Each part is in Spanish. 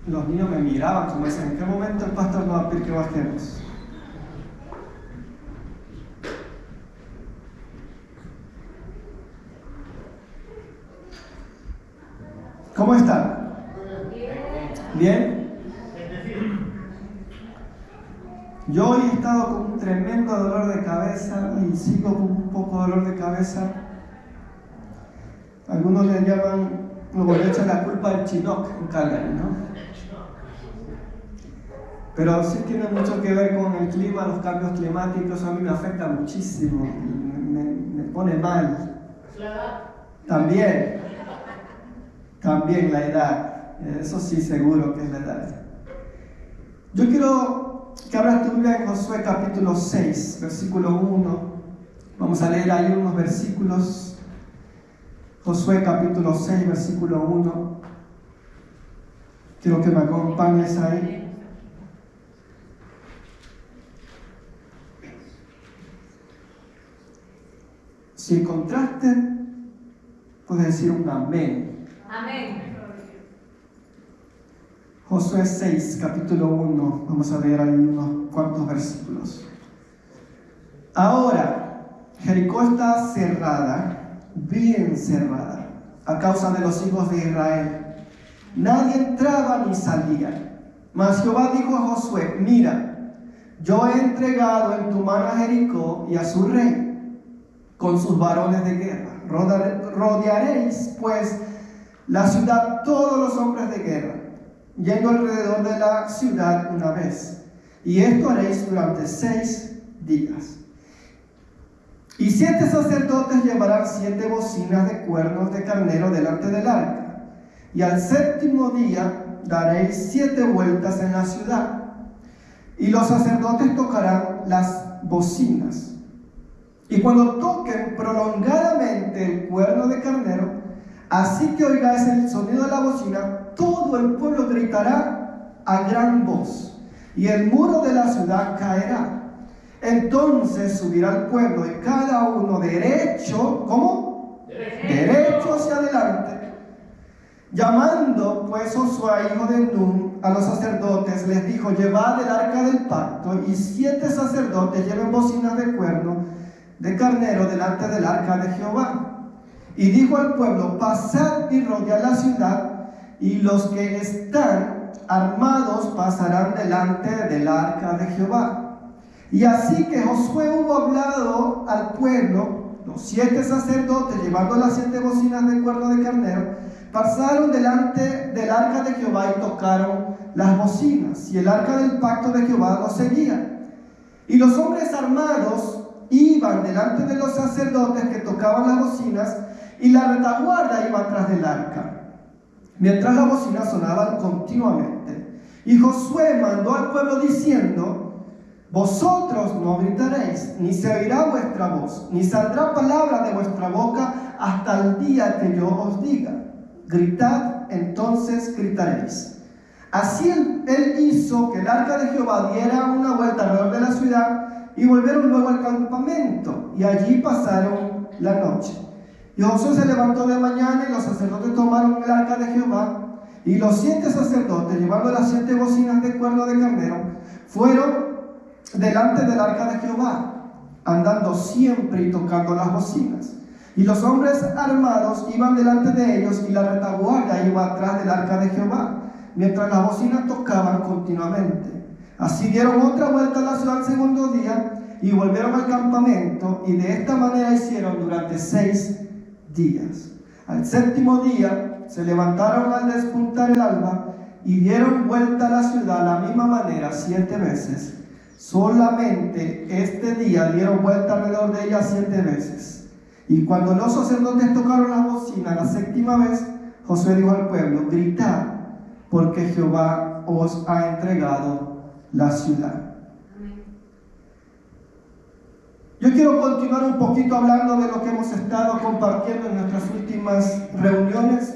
los niños me miraban como dicen, ¿en qué momento el pastor nos va a pedir que bajemos? ¿Cómo están? ¿Bien? Yo hoy he estado con un tremendo dolor de cabeza y sigo con un poco de dolor de cabeza. Algunos le llaman, o le echan la culpa al Chinook en Calgary, ¿no? Pero sí tiene mucho que ver con el clima, los cambios climáticos. A mí me afecta muchísimo, me pone mal. También la edad, eso sí seguro que es la edad. Yo quiero que abras tu Biblia en Josué capítulo 6, versículo 1. Vamos a leer ahí unos versículos. Josué capítulo 6, versículo 1. Quiero que me acompañes ahí. Si encontraste, puedes decir un amén. Amén. Josué 6, capítulo 1. Vamos a leer ahí unos cuantos versículos. Ahora, Jericó está cerrada, bien cerrada, a causa de los hijos de Israel. Nadie entraba ni salía. Mas Jehová dijo a Josué: mira, yo he entregado en tu mano a Jericó y a su rey, con sus varones de guerra. Rodearéis pues la ciudad todos los hombres de guerra, yendo alrededor de la ciudad una vez. Y esto haréis durante 6 días. Y 7 sacerdotes llevarán 7 bocinas de cuernos de carnero delante del arca. Y al 7º día daréis 7 vueltas en la ciudad. Y los sacerdotes tocarán las bocinas. Y cuando toquen prolongadamente el cuerno de carnero, así que oigáis el sonido de la bocina, todo el pueblo gritará a gran voz, y el muro de la ciudad caerá. Entonces subirá el pueblo, y cada uno derecho, ¿cómo? Derecho hacia adelante. Llamando pues Josué, hijo de Nun, a los sacerdotes, les dijo: llevad el arca del pacto, y 7 sacerdotes lleven bocinas de cuerno de carnero delante del arca de Jehová. Y dijo al pueblo: pasad y rodead la ciudad, y los que están armados pasarán delante del arca de Jehová. Y así que Josué hubo hablado al pueblo, los 7 sacerdotes llevando las 7 bocinas de cuerno de carnero pasaron delante del arca de Jehová y tocaron las bocinas, y el arca del pacto de Jehová los seguía. Y los hombres armados iban delante de los sacerdotes que tocaban las bocinas, y la retaguardia iba atrás del arca, mientras las bocinas sonaban continuamente. Y Josué mandó al pueblo diciendo: vosotros no gritaréis, ni se oirá vuestra voz, ni saldrá palabra de vuestra boca hasta el día que yo os diga: gritad, entonces gritaréis. Así él hizo que el arca de Jehová diera una vuelta alrededor de la ciudad, y volvieron luego al campamento, y allí pasaron la noche. Y Josué se levantó de mañana, y los sacerdotes tomaron el arca de Jehová, y los 7 sacerdotes, llevando las 7 bocinas de cuerno de carnero, fueron delante del arca de Jehová, andando siempre y tocando las bocinas. Y los hombres armados iban delante de ellos, y la retaguardia iba atrás del arca de Jehová, mientras las bocinas tocaban continuamente. Así dieron otra vuelta a la ciudad el 2º día, y volvieron al campamento, y de esta manera hicieron durante 6 días. Al 7º día se levantaron al despuntar el alba, y dieron vuelta a la ciudad a la misma manera 7 veces. Solamente este día dieron vuelta alrededor de ella 7 veces. Y cuando los sacerdotes tocaron la bocina la 7ª vez, Josué dijo al pueblo: gritad, porque Jehová os ha entregado la ciudad. Yo quiero continuar un poquito hablando de lo que hemos estado compartiendo en nuestras últimas reuniones,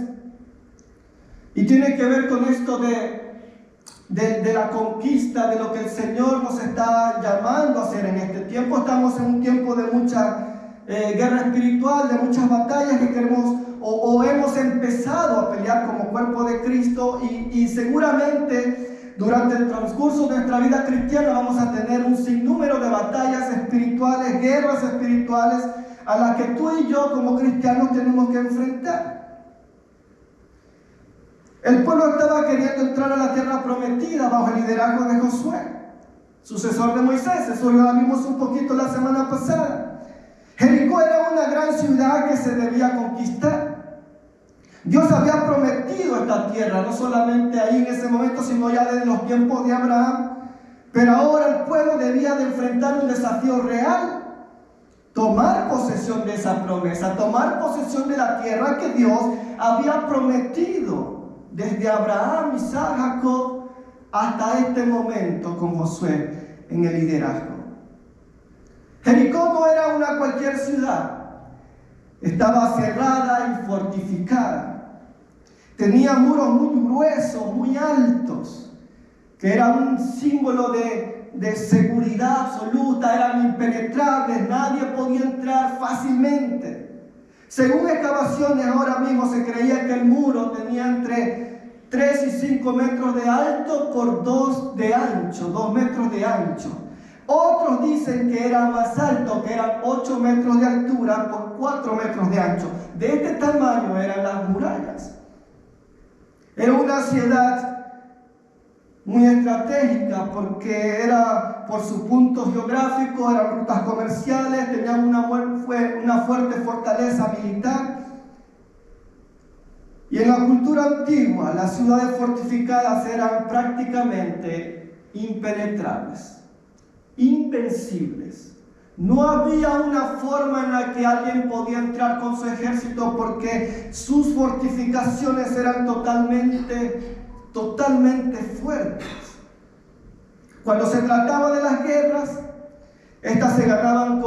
y tiene que ver con esto de la conquista, de lo que el Señor nos está llamando a hacer en este tiempo. Estamos en un tiempo de mucha guerra espiritual, de muchas batallas que queremos o hemos empezado a pelear como cuerpo de Cristo y seguramente durante el transcurso de nuestra vida cristiana vamos a tener un sinnúmero de batallas espirituales, guerras espirituales a las que tú y yo como cristianos tenemos que enfrentar. El pueblo estaba queriendo entrar a la tierra prometida bajo el liderazgo de Josué, sucesor de Moisés. Eso lo vimos un poquito la semana pasada. Jericó era una gran ciudad que se debía conquistar. Dios había prometido esta tierra, no solamente ahí en ese momento, sino ya desde los tiempos de Abraham. Pero ahora el pueblo debía de enfrentar un desafío real. Tomar posesión de esa promesa, tomar posesión de la tierra que Dios había prometido desde Abraham, Isaac, Jacob, hasta este momento con Josué en el liderazgo. Jericó no era una cualquier ciudad, estaba cerrada y fortificada. Tenía muros muy gruesos, muy altos, que eran un símbolo de seguridad absoluta, eran impenetrables, nadie podía entrar fácilmente. Según excavaciones, ahora mismo se creía que el muro tenía entre 3 y 5 metros de alto por 2 de ancho, 2 metros de ancho. Otros dicen que era más alto, que eran 8 metros de altura por 4 metros de ancho. De este tamaño eran las murallas. Era una ciudad muy estratégica porque era por su punto geográfico, eran rutas comerciales, tenían una fuerte fortaleza militar. Y en la cultura antigua, las ciudades fortificadas eran prácticamente impenetrables, invencibles. No había una forma en la que alguien podía entrar con su ejército porque sus fortificaciones eran totalmente fuertes. Cuando se trataba de las guerras, estas se ganaban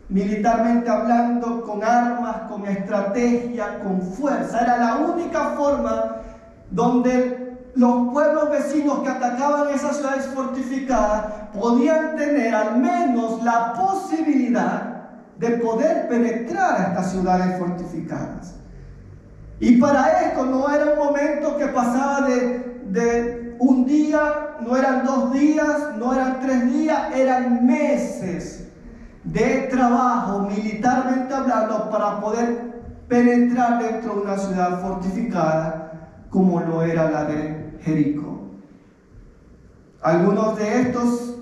militarmente hablando, con armas, con estrategia, con fuerza. Era la única forma donde los pueblos vecinos que atacaban esas ciudades fortificadas podían tener al menos la posibilidad de poder penetrar a estas ciudades fortificadas. Y para esto no era un momento que pasaba de un día, no eran 2 días, no eran 3 días, eran meses de trabajo militarmente hablando para poder penetrar dentro de una ciudad fortificada como lo era la de Jericó. Algunos de estos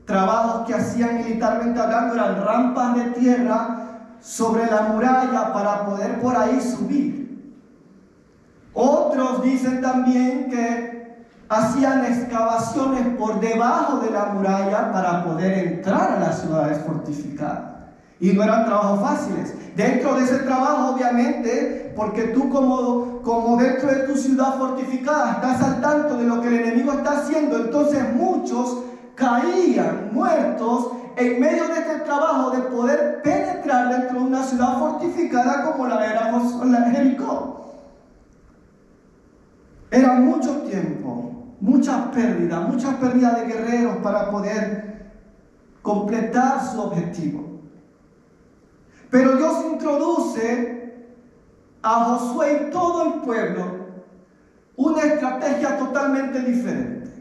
trabajos que hacían militarmente hablando eran rampas de tierra sobre la muralla para poder por ahí subir. Otros dicen también que hacían excavaciones por debajo de la muralla para poder entrar a las ciudades fortificadas. Y no eran trabajos fáciles. Dentro de ese trabajo, obviamente, porque tú como dentro de tu ciudad fortificada estás al tanto de lo que el enemigo está haciendo, entonces muchos caían muertos en medio de este trabajo de poder penetrar dentro de una ciudad fortificada como la era Jericó. Era mucho tiempo, mucha pérdida de guerreros para poder completar su objetivo. Pero Dios introduce a Josué y todo el pueblo una estrategia totalmente diferente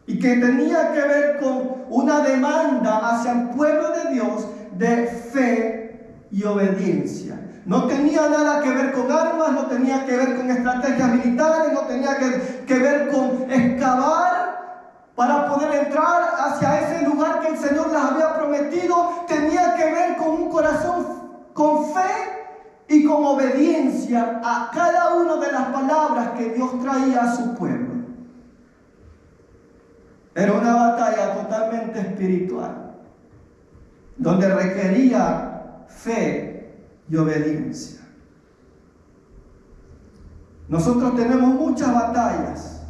y que tenía que ver con una demanda hacia el pueblo de Dios de fe y obediencia. No tenía nada que ver con armas, no tenía que ver con estrategias militares, no tenía que ver con excavar para poder entrar hacia ese lugar que el Señor les había prometido. Tenía que ver con un corazón con fe y con obediencia a cada una de las palabras que Dios traía a su pueblo. Era una batalla totalmente espiritual, donde requería fe y obediencia. Nosotros tenemos muchas batallas,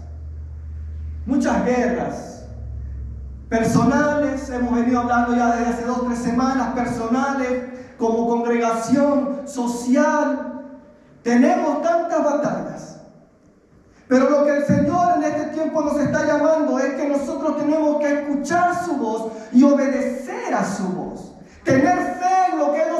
muchas guerras personales, hemos venido hablando ya desde hace 2 o 3 semanas, personales, como congregación social. Tenemos tantas batallas. Pero lo que el Señor en este tiempo nos está llamando es que nosotros tenemos que escuchar su voz y obedecer a su voz. Tener fe en lo que Él nos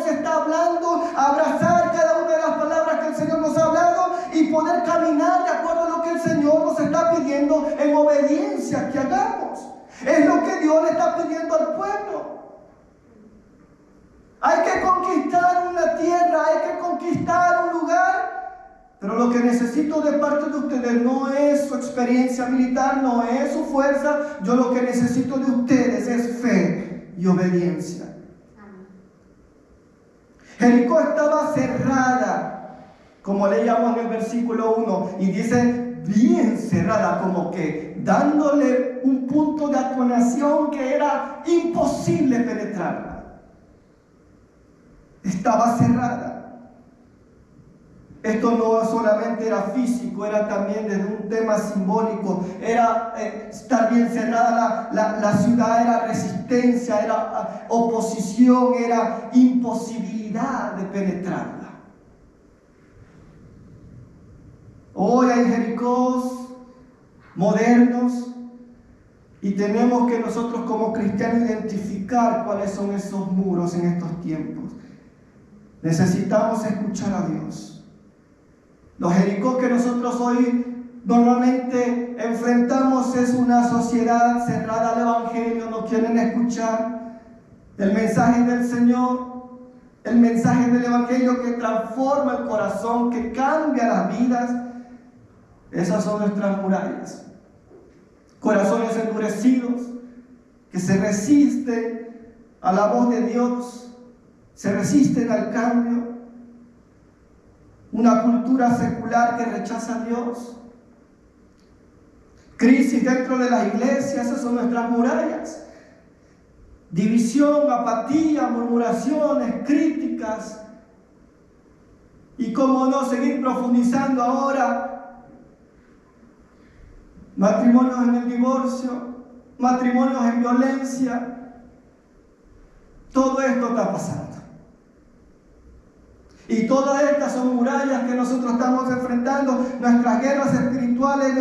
Hay que conquistar una tierra, hay que conquistar un lugar, pero lo que necesito de parte de ustedes no es su experiencia militar, no es su fuerza. Yo lo que necesito de ustedes es fe y obediencia. Jericó estaba cerrada, como leíamos en el versículo 1, y dice bien cerrada, como que dándole un punto de atenuación que era imposible penetrarla. Estaba cerrada. Esto no solamente era físico, era también desde un tema simbólico. Era estar bien cerrada la ciudad, era resistencia, era oposición, era imposibilidad de penetrarla. Hoy hay Jericós modernos y tenemos que nosotros como cristianos identificar cuáles son esos muros en estos tiempos. Necesitamos escuchar a Dios. Los Jericó que nosotros hoy normalmente enfrentamos es una sociedad cerrada al Evangelio, no quieren escuchar el mensaje del Señor, el mensaje del Evangelio que transforma el corazón, que cambia las vidas. Esas son nuestras murallas. Corazones endurecidos que se resisten a la voz de Dios, se resisten al cambio. Una cultura secular que rechaza a Dios. Crisis dentro de las iglesias, esas son nuestras murallas. División, apatía, murmuraciones, críticas. Y cómo no seguir profundizando ahora. Matrimonios en el divorcio, matrimonios en violencia. Todo esto está pasando. Y todas estas son murallas que nosotros estamos enfrentando, nuestras guerras espirituales,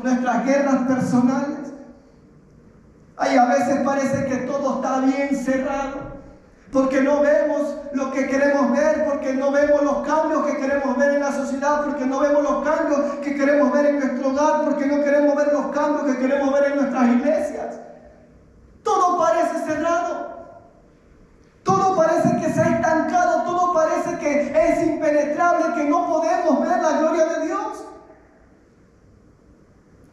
nuestras guerras personales. Ay, a veces parece que todo está bien cerrado, porque no vemos lo que queremos ver, porque no vemos los cambios que queremos ver en la sociedad, porque no vemos los cambios que queremos ver en nuestro hogar, porque no queremos ver los cambios que queremos ver en nuestras iglesias. Todo parece cerrado. Todo parece que se ha estancado, todo parece que es impenetrable, que no podemos ver la gloria de Dios.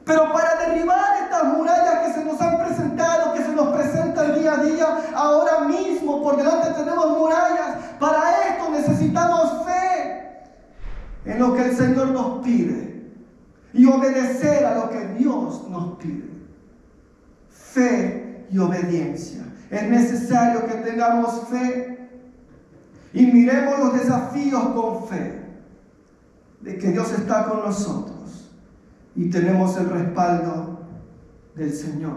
Pero para derribar estas murallas que se nos han presentado, que se nos presentan día a día, ahora mismo por delante tenemos murallas. Para esto necesitamos fe en lo que el Señor nos pide y obedecer a lo que Dios nos pide. Fe y obediencia. Es necesario que tengamos fe y miremos los desafíos con fe, de que Dios está con nosotros y tenemos el respaldo del Señor.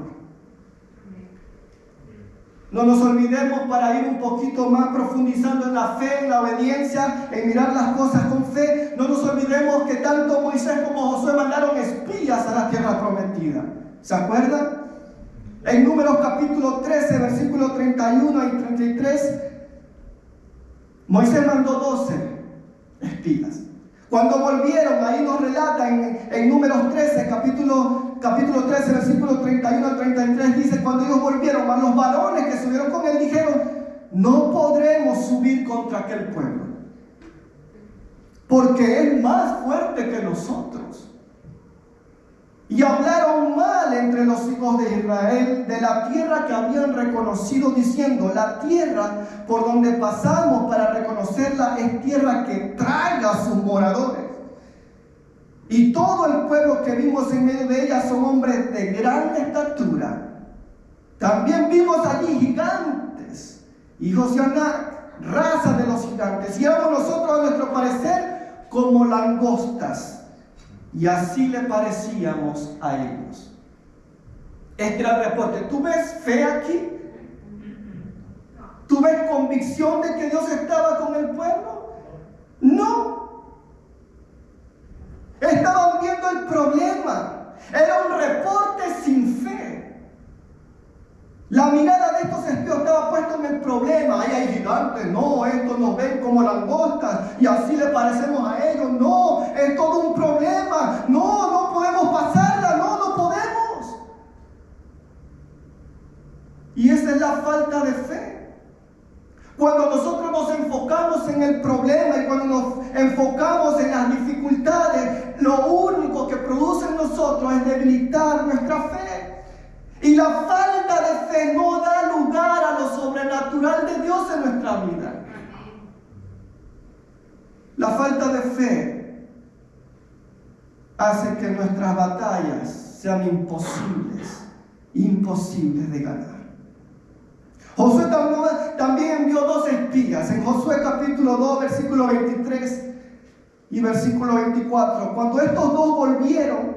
No nos olvidemos, para ir un poquito más profundizando en la fe, en la obediencia, en mirar las cosas con fe, no nos olvidemos que tanto Moisés como Josué mandaron espías a la tierra prometida. ¿Se acuerdan? En Números capítulo 13, versículos 31 y 33, Moisés mandó 12 espías. Cuando volvieron, ahí nos relata en Números 13, capítulo 13, versículos 31 al 33, dice: cuando ellos volvieron, a los varones que subieron con él dijeron: no podremos subir contra aquel pueblo, porque es más fuerte que nosotros. Y hablaron mal entre los hijos de Israel de la tierra que habían reconocido, diciendo: la tierra por donde pasamos para reconocerla es tierra que traga a sus moradores. Y todo el pueblo que vimos en medio de ella son hombres de gran estatura. También vimos allí gigantes, hijos de Anac, raza de los gigantes. Y éramos nosotros, a nuestro parecer, como langostas. Y así le parecíamos a ellos. Este era el reporte. ¿Tú ves fe aquí? ¿Tú ves convicción de que Dios estaba con el pueblo? No. Estaban viendo el problema. Era un reporte sin fe. La mirada de estos espías estaba puesta en el problema. Ahí hay gigantes. No, estos nos ven como langostas y así le parecemos a ellos. No, es todo un problema. No, no podemos pasarla. No, no podemos. Y esa es la falta de fe. Cuando nosotros nos enfocamos en el problema y cuando nos enfocamos en las dificultades, lo único que produce en nosotros es debilitar nuestra fe. Y la falta de fe no da lugar a lo sobrenatural de Dios en nuestra vida. La falta de fe hace que nuestras batallas sean imposibles de ganar. Josué también envió 2 espías. En Josué capítulo 2, versículo 23 y versículo 24. Cuando estos 2 volvieron,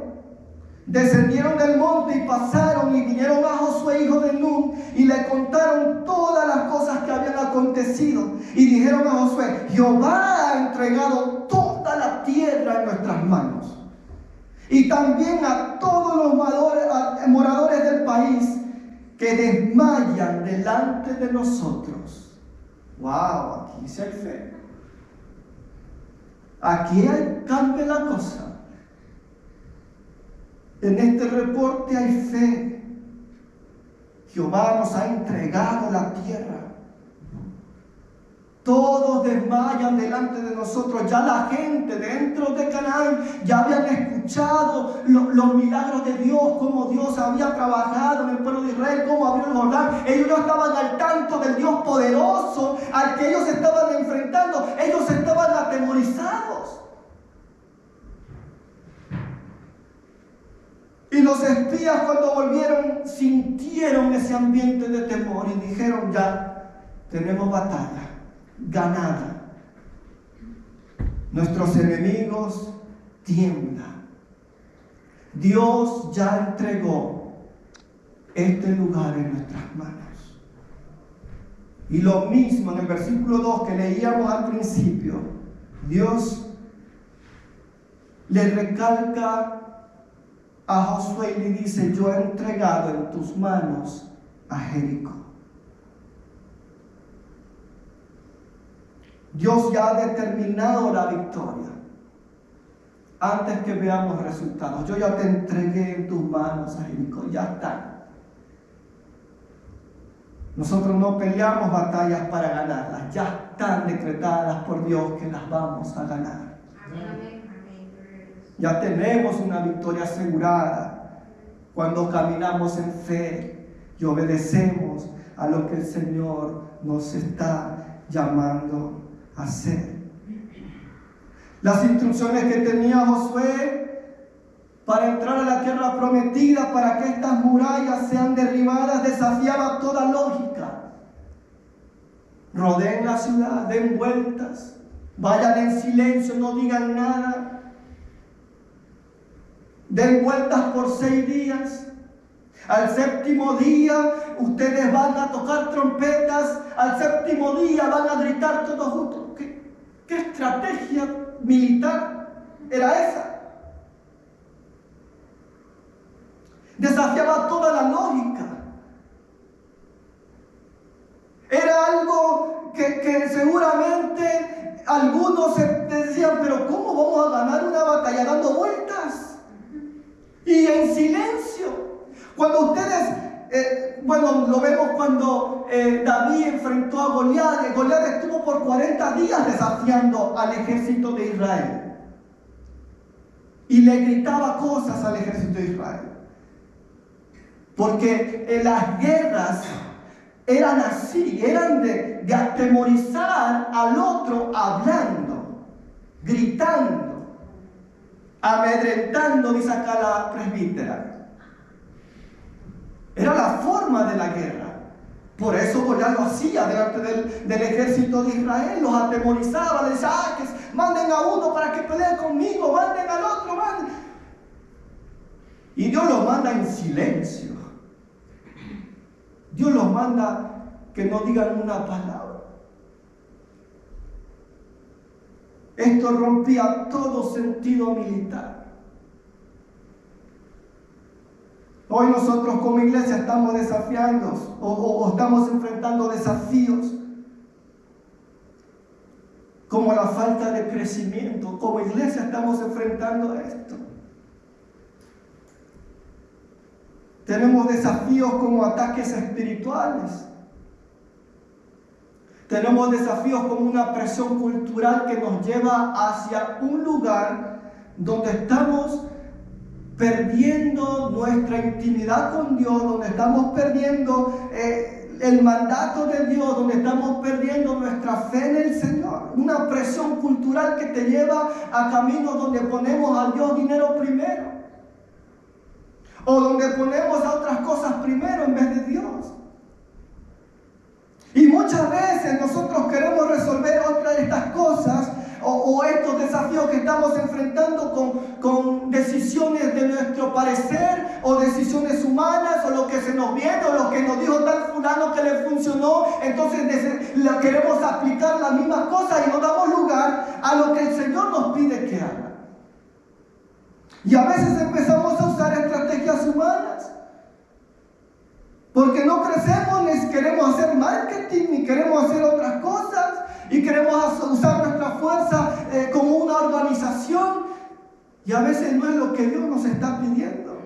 descendieron del monte y pasaron y vinieron a Josué, hijo de Nun, y le contaron todas las cosas que habían acontecido. Y dijeron a Josué: Jehová ha entregado toda la tierra en nuestras manos, y también a todos los moradores del país, que desmayan delante de nosotros. Wow, aquí sí hay fe. Aquí cambia la cosa. En este reporte hay fe. Jehová nos ha entregado la tierra. Todos desmayan delante de nosotros. Ya la gente dentro de Canaán ya habían escuchado los milagros de Dios, cómo Dios había trabajado en el pueblo de Israel, cómo abrió el Jordán. Ellos no estaban al tanto del Dios poderoso al que ellos estaban enfrentando. Ellos estaban atemorizados. Y los espías, cuando volvieron, sintieron ese ambiente de temor y dijeron: ya tenemos batalla ganada. Nuestros enemigos tiemblan. Dios ya entregó este lugar en nuestras manos. Y lo mismo en el versículo 2 que leíamos al principio, Dios le recalca a Josué y le dice: yo he entregado en tus manos a Jericó. Dios ya ha determinado la victoria antes que veamos resultados. Yo ya te entregué en tus manos a Jericó, ya está. Nosotros no peleamos batallas para ganarlas, ya están decretadas por Dios que las vamos a ganar. Ya tenemos una victoria asegurada cuando caminamos en fe y obedecemos a lo que el Señor nos está llamando a hacer. Las instrucciones que tenía Josué para entrar a la tierra prometida, para que estas murallas sean derribadas, desafiaba toda lógica. Rodeen la ciudad, den vueltas, vayan en silencio, no digan nada. Den vueltas por 6 días. Al 7º día ustedes van a tocar trompetas. Al 7º día van a gritar todos juntos. ¿Qué estrategia militar era esa? Desafiaba toda la lógica. Era algo que seguramente algunos se decían: pero ¿cómo vamos a ganar una batalla dando vueltas? Y en silencio. Cuando ustedes, lo vemos cuando David enfrentó a Goliat. Goliat estuvo por 40 días desafiando al ejército de Israel. Y le gritaba cosas al ejército de Israel. Porque las guerras eran así, eran de atemorizar al otro hablando, gritando, amedrentando, dice acá la presbítera. Era la forma de la guerra. Por eso Goliat lo hacía delante del ejército de Israel. Los atemorizaba, les decía: que manden a uno para que pelee conmigo, manden al otro, manden. Y Dios los manda en silencio. Dios los manda que no digan una palabra. Esto rompía todo sentido militar. Hoy nosotros como iglesia estamos desafiando o estamos enfrentando desafíos como la falta de crecimiento. Como iglesia estamos enfrentando esto. Tenemos desafíos como ataques espirituales. Tenemos desafíos como una presión cultural que nos lleva hacia un lugar donde estamos perdiendo nuestra intimidad con Dios, donde estamos perdiendo el mandato de Dios, donde estamos perdiendo nuestra fe en el Señor. Una presión cultural que te lleva a caminos donde ponemos a Dios dinero primero, o donde ponemos a otras cosas primero en vez de Dios. Y muchas veces nosotros queremos resolver otra de estas cosas o estos desafíos que estamos enfrentando con decisiones de nuestro parecer o decisiones humanas o lo que se nos viene o lo que nos dijo tal fulano que le funcionó. Entonces queremos aplicar las mismas cosas y no damos lugar a lo que el Señor nos pide que haga. Y a veces empezamos a usar estrategias humanas. Porque no crecemos, ni queremos hacer marketing, ni queremos hacer otras cosas, y queremos usar nuestra fuerza como una organización, y a veces no es lo que Dios nos está pidiendo.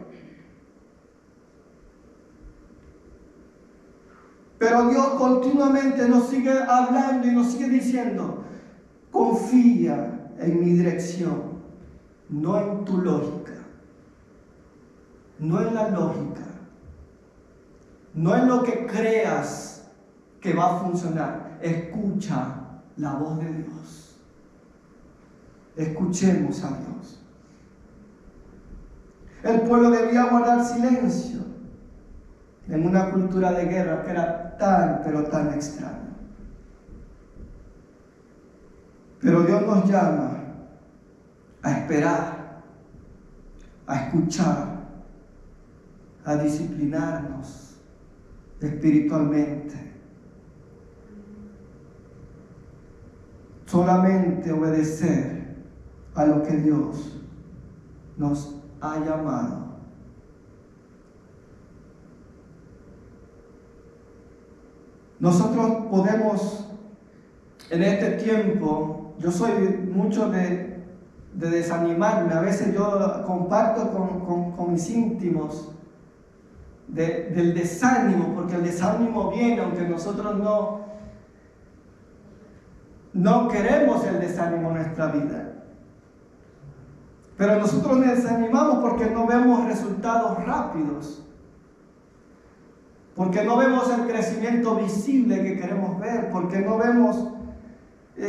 Pero Dios continuamente nos sigue hablando y nos sigue diciendo: confía en mi dirección, no en tu lógica, no en la lógica. No es lo que creas que va a funcionar. Escucha la voz de Dios. Escuchemos a Dios. El pueblo debía guardar silencio en una cultura de guerra que era tan, pero tan extraña. Pero Dios nos llama a esperar, a escuchar, a disciplinarnos espiritualmente. Solamente obedecer a lo que Dios nos ha llamado. Nosotros podemos en este tiempo, yo soy mucho de desanimarme. A veces yo comparto con mis íntimos del desánimo, porque el desánimo viene, aunque nosotros no queremos el desánimo en nuestra vida. Pero nosotros nos desanimamos porque no vemos resultados rápidos, porque no vemos el crecimiento visible que queremos ver, porque no vemos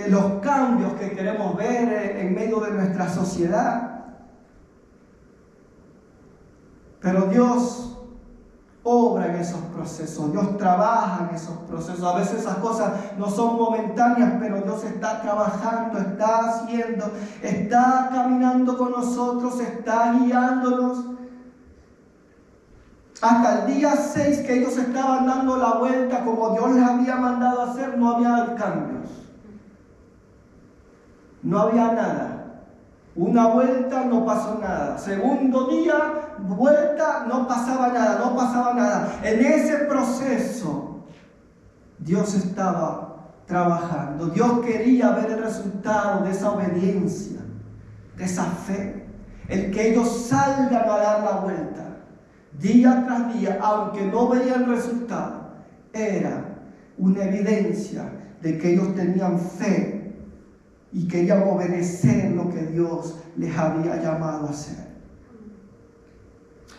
los cambios que queremos ver en medio de nuestra sociedad. Pero Dios obra en esos procesos, Dios trabaja en esos procesos. A veces esas cosas no son momentáneas, pero Dios está trabajando, está haciendo, está caminando con nosotros, está guiándonos. Hasta el día 6 que ellos estaban dando la vuelta como Dios les había mandado hacer, no había cambios. No había nada. Una vuelta, no pasó nada. Segundo día, vuelta, no pasaba nada. En ese proceso, Dios estaba trabajando. Dios quería ver el resultado de esa obediencia, de esa fe. El que ellos salgan a dar la vuelta, día tras día, aunque no veían resultado, era una evidencia de que ellos tenían fe y querían obedecer lo que Dios les había llamado a hacer.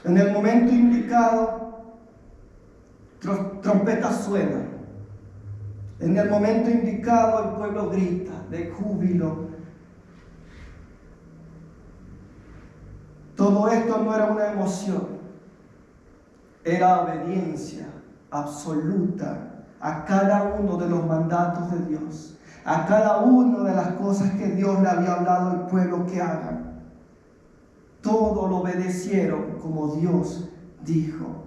En el momento indicado, trompetas suenan. En el momento indicado, el pueblo grita de júbilo. Todo esto no era una emoción, era obediencia absoluta a cada uno de los mandatos de Dios, a cada una de las cosas que Dios le había hablado al pueblo que hagan. Todo lo obedecieron como Dios dijo.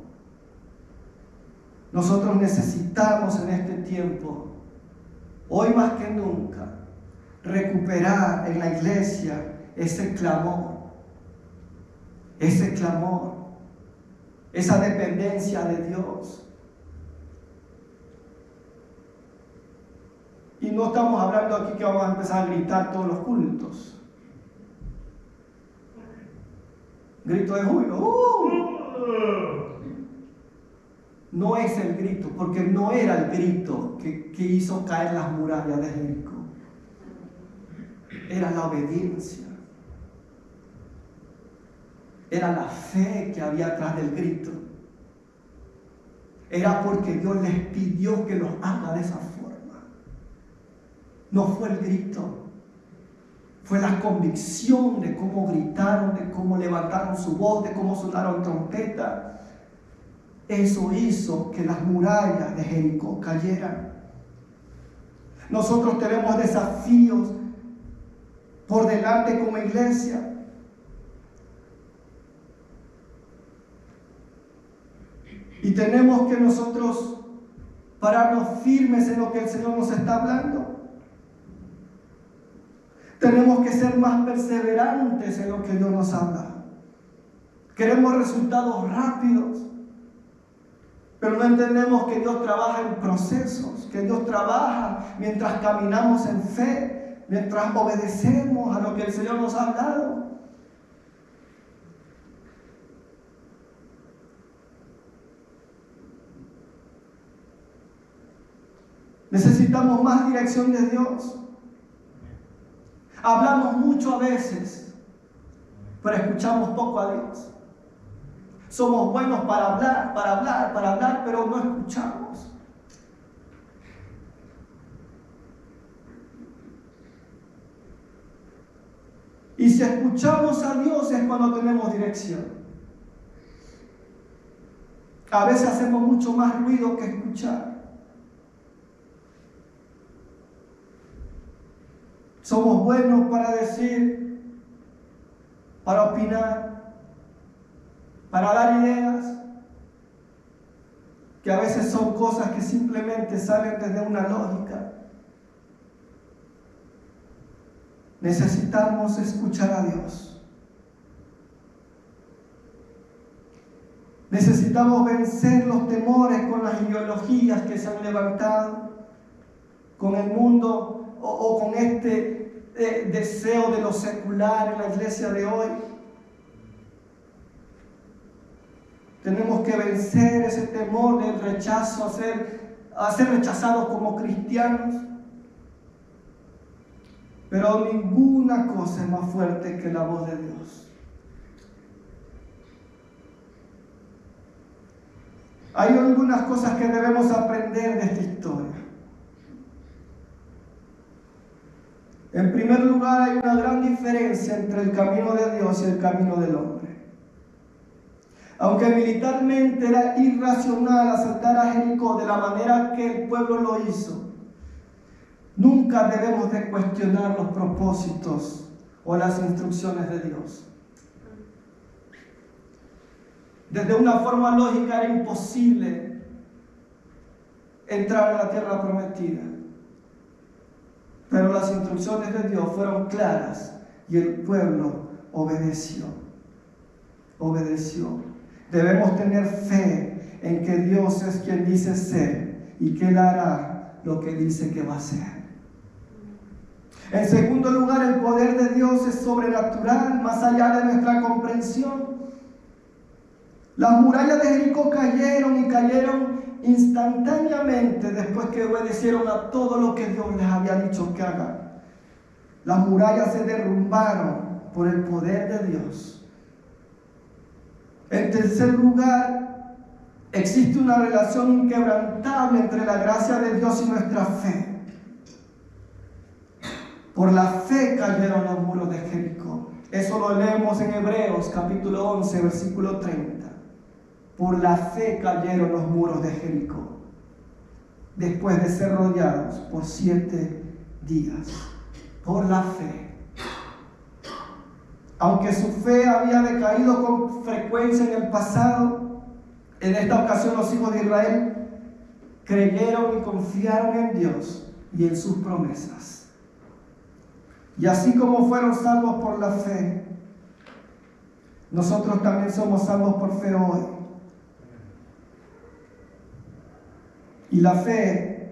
Nosotros necesitamos en este tiempo, hoy más que nunca, recuperar en la iglesia ese clamor, esa dependencia de Dios. Y no estamos hablando aquí que vamos a empezar a gritar todos los cultos. Grito de júbilo. no es el grito, porque no era el grito que hizo caer las murallas de Jericó. Era la obediencia. Era la fe que había atrás del grito. Era porque Dios les pidió que los haga de esa forma. No fue el grito. Fue la convicción de cómo gritaron, de cómo levantaron su voz, de cómo sonaron trompetas. Eso hizo que las murallas de Jericó cayeran. Nosotros tenemos desafíos por delante como iglesia. Y tenemos que nosotros pararnos firmes en lo que el Señor nos está hablando. Tenemos que ser más perseverantes en lo que Dios nos habla. Queremos resultados rápidos, pero no entendemos que Dios trabaja en procesos, que Dios trabaja mientras caminamos en fe, mientras obedecemos a lo que el Señor nos ha hablado. Necesitamos más dirección de Dios. Hablamos mucho a veces, pero escuchamos poco a Dios. Somos buenos para hablar, pero no escuchamos. Y si escuchamos a Dios es cuando tenemos dirección. A veces hacemos mucho más ruido que escuchar. Somos buenos para decir, para opinar, para dar ideas, que a veces son cosas que simplemente salen desde una lógica. Necesitamos escuchar a Dios. Necesitamos vencer los temores con las ideologías que se han levantado, con el mundo o con este deseo de lo secular en la iglesia de hoy. Tenemos que vencer ese temor del rechazo, a ser rechazados como cristianos. Pero ninguna cosa es más fuerte que la voz de Dios. Hay algunas cosas que debemos aprender de esta historia. En primer lugar, hay una gran diferencia entre el camino de Dios y el camino del hombre. Aunque militarmente era irracional asaltar a Jericó de la manera que el pueblo lo hizo, nunca debemos de cuestionar los propósitos o las instrucciones de Dios. Desde una forma lógica era imposible entrar a la tierra prometida. Pero las instrucciones de Dios fueron claras y el pueblo obedeció. Debemos tener fe en que Dios es quien dice ser y que Él hará lo que dice que va a hacer. En segundo lugar, el poder de Dios es sobrenatural, más allá de nuestra comprensión. Las murallas de Jericó cayeron instantáneamente después que obedecieron a todo lo que Dios les había dicho que hagan. Las murallas se derrumbaron por el poder de Dios. En tercer lugar, existe una relación inquebrantable entre la gracia de Dios y nuestra fe. Por la fe cayeron los muros de Jericó. Eso lo leemos en Hebreos capítulo 11, versículo 30. Por la fe cayeron los muros de Jericó, después de ser rodeados por 7 días. Por la fe. Aunque su fe había decaído con frecuencia en el pasado, en esta ocasión los hijos de Israel creyeron y confiaron en Dios y en sus promesas. Y así como fueron salvos por la fe, nosotros también somos salvos por fe hoy. Y la fe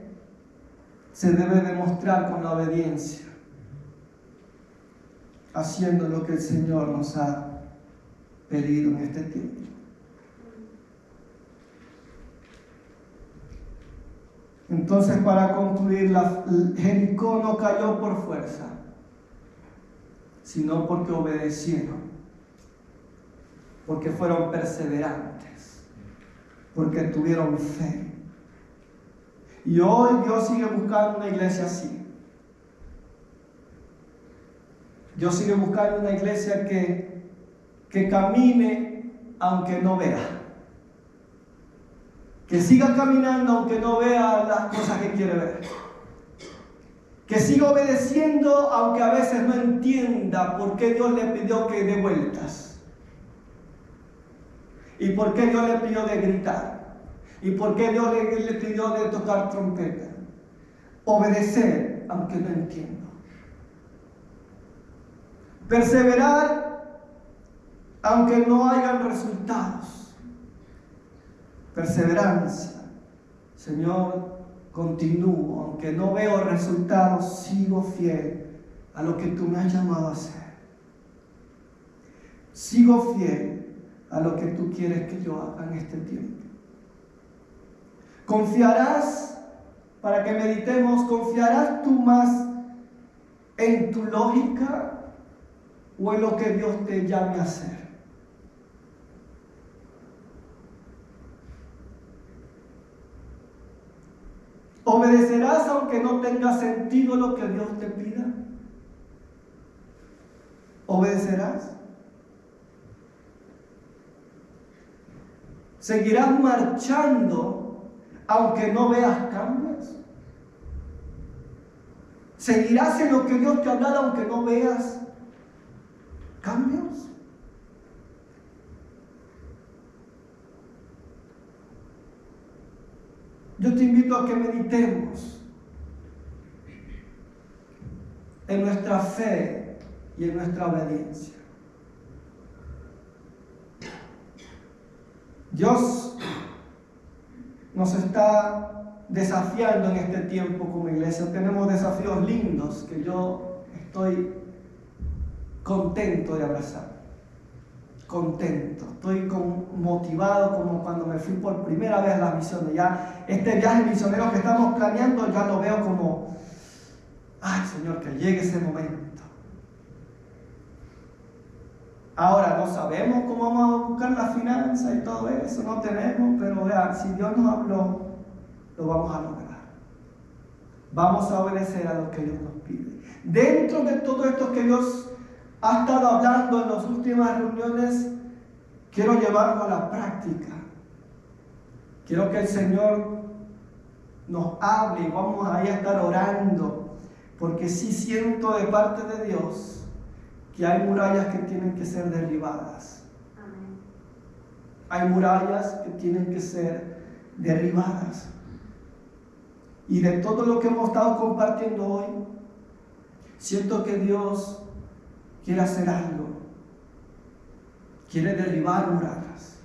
se debe demostrar con la obediencia, haciendo lo que el Señor nos ha pedido en este tiempo. Entonces, para concluir, Jericó no cayó por fuerza, sino porque obedecieron, porque fueron perseverantes, porque tuvieron fe. Y hoy Dios sigue buscando una iglesia así. Dios sigue buscando una iglesia que camine aunque no vea. Que siga caminando aunque no vea las cosas que quiere ver. Que siga obedeciendo aunque a veces no entienda por qué Dios le pidió que dé vueltas. Y por qué Dios le pidió de gritar. Y por qué Dios le pidió de tocar trompeta. Obedecer aunque no entiendo. Perseverar aunque no hayan resultados. Perseverancia. Señor, continúo, aunque no veo resultados, sigo fiel a lo que tú me has llamado a hacer. Sigo fiel a lo que tú quieres que yo haga en este tiempo. Confiarás, para que meditemos, ¿confiarás tú más en tu lógica o en lo que Dios te llame a hacer? ¿Obedecerás aunque no tenga sentido lo que Dios te pida? ¿Obedecerás? ¿Seguirás marchando aunque no veas cambios? ¿Seguirás en lo que Dios te ha dado aunque no veas cambios? Yo te invito a que meditemos en nuestra fe y en nuestra obediencia. Dios nos está desafiando en este tiempo como iglesia. Tenemos desafíos lindos que yo estoy contento de abrazar. Contento, estoy motivado como cuando me fui por primera vez a las misiones. Ya este viaje misionero que estamos planeando ya lo veo como, ay Señor, que llegue ese momento. Ahora no sabemos cómo vamos a buscar la finanza y todo eso, no tenemos, pero vean, si Dios nos habló, lo vamos a lograr. Vamos a obedecer a lo que Dios nos pide. Dentro de todo esto que Dios ha estado hablando en las últimas reuniones, quiero llevarlo a la práctica. Quiero que el Señor nos hable y vamos a estar orando, porque sí siento de parte de Dios que hay murallas que tienen que ser derribadas. Amén. Hay murallas que tienen que ser derribadas. Y de todo lo que hemos estado compartiendo hoy, siento que Dios quiere hacer algo, quiere derribar murallas.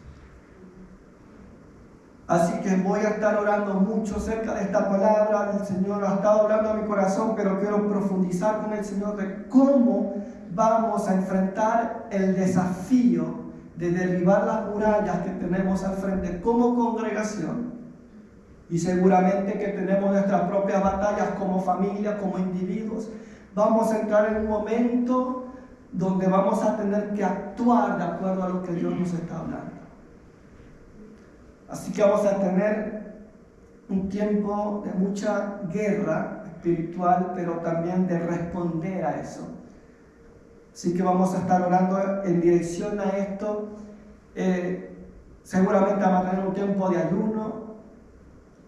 Así que voy a estar orando mucho acerca de esta palabra. El Señor ha estado hablando a mi corazón, pero quiero profundizar con el Señor de cómo vamos a enfrentar el desafío de derribar las murallas que tenemos al frente como congregación. Y seguramente que tenemos nuestras propias batallas como familia, como individuos. Vamos a entrar en un momento donde vamos a tener que actuar de acuerdo a lo que Dios nos está hablando. Así que vamos a tener un tiempo de mucha guerra espiritual, pero también de responder a eso. Así que vamos a estar orando en dirección a esto. Seguramente vamos a tener un tiempo de ayuno,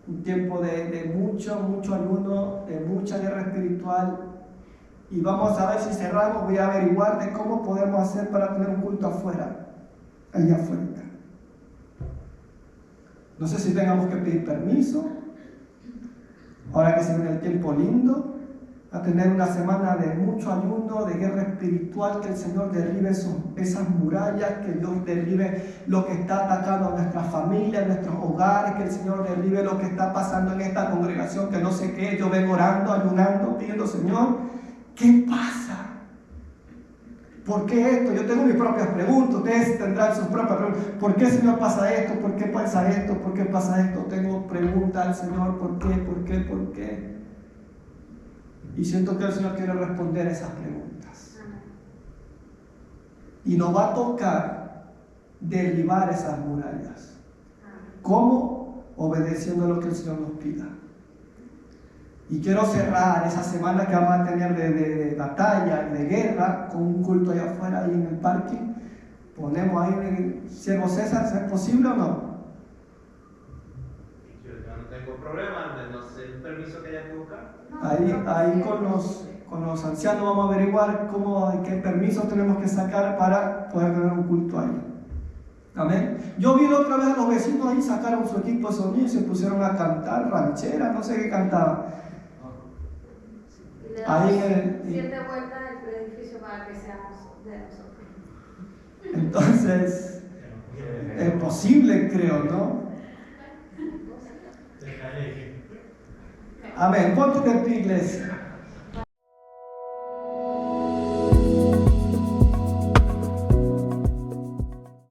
un tiempo de mucho ayuno, de mucha guerra espiritual. Y vamos a ver si cerramos, voy a averiguar de cómo podemos hacer para tener un culto afuera, allá afuera. No sé si tengamos que pedir permiso, ahora que se viene el tiempo lindo, a tener una semana de mucho ayuno, de guerra espiritual, que el Señor derribe esas murallas, que Dios derribe lo que está atacando a nuestras familias, a nuestros hogares, que el Señor derribe lo que está pasando en esta congregación, que no sé qué, yo vengo orando, ayunando, pidiendo, Señor, ¿qué pasa? ¿Por qué esto? Yo tengo mis propias preguntas, ustedes tendrán sus propias preguntas. ¿Por qué, Señor, pasa esto? ¿Por qué pasa esto? ¿Por qué pasa esto? Tengo preguntas al Señor, ¿por qué? ¿Por qué? ¿Por qué? Y siento que el Señor quiere responder esas preguntas. Y nos va a tocar derribar esas murallas. ¿Cómo? Obedeciendo a lo que el Señor nos pida. Y quiero cerrar esa semana que vamos a tener de batalla y de guerra con un culto allá afuera, ahí en el parque. Ponemos ahí, siervo César, ¿es posible o no? Yo no tengo problema, no sé el permiso que haya que buscar. Ahí con los ancianos vamos a averiguar qué permisos tenemos que sacar para poder tener un culto ahí. Amén. Yo vi la otra vez a los vecinos ahí, sacaron su equipo de sonido y se pusieron a cantar ranchera, no sé qué cantaban. Ahí 7 vueltas el edificio para que seamos de nosotros. Entonces, es posible, creo, ¿no? Amén. Ponte de pie, iglesia.